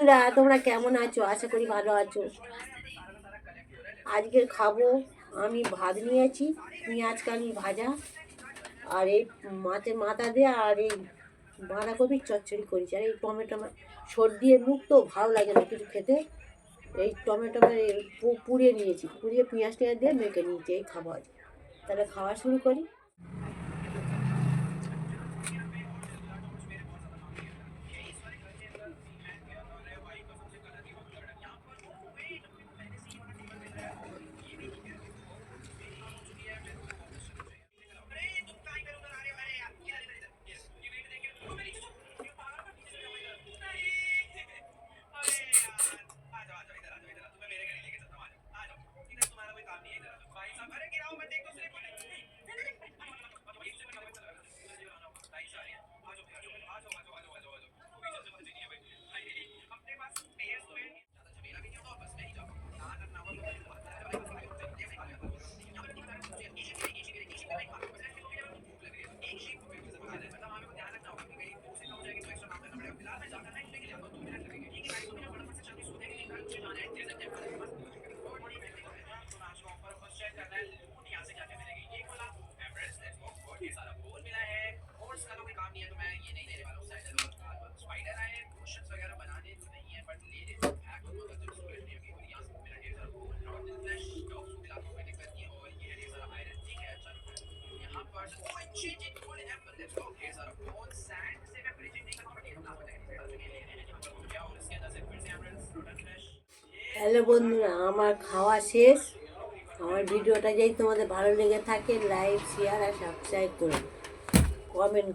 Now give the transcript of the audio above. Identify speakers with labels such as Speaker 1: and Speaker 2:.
Speaker 1: বন্ধুরা, তোমরা কেমন আছো? আশা করি ভালো আছো। আজকে খাবো, আমি ভাত নিয়েছি, পেঁয়াজ কালি ভাজা, আর এই মাছের মাথা দিয়ে, আর এই বাঁধাকপির চচ্চড়ি করেছি, আর এই টমেটো সর্দিয়ে মুখ তো ভালো লাগে না কিছু খেতে। এই টমেটো পুড়িয়ে নিয়েছি, পুড়িয়ে পেঁয়াজ টেঁয়াজ দিয়ে মেখে নিয়েছি, এই খাবো আজ। তাহলে খাওয়া শুরু করি। হ্যালো বন্ধুরা, আমার খাওয়া শেষ। আমার ভিডিওটা যদি তোমাদের ভালো লেগে থাকে, লাইক শেয়ার আর সাবস্ক্রাইব করুন, কমেন্ট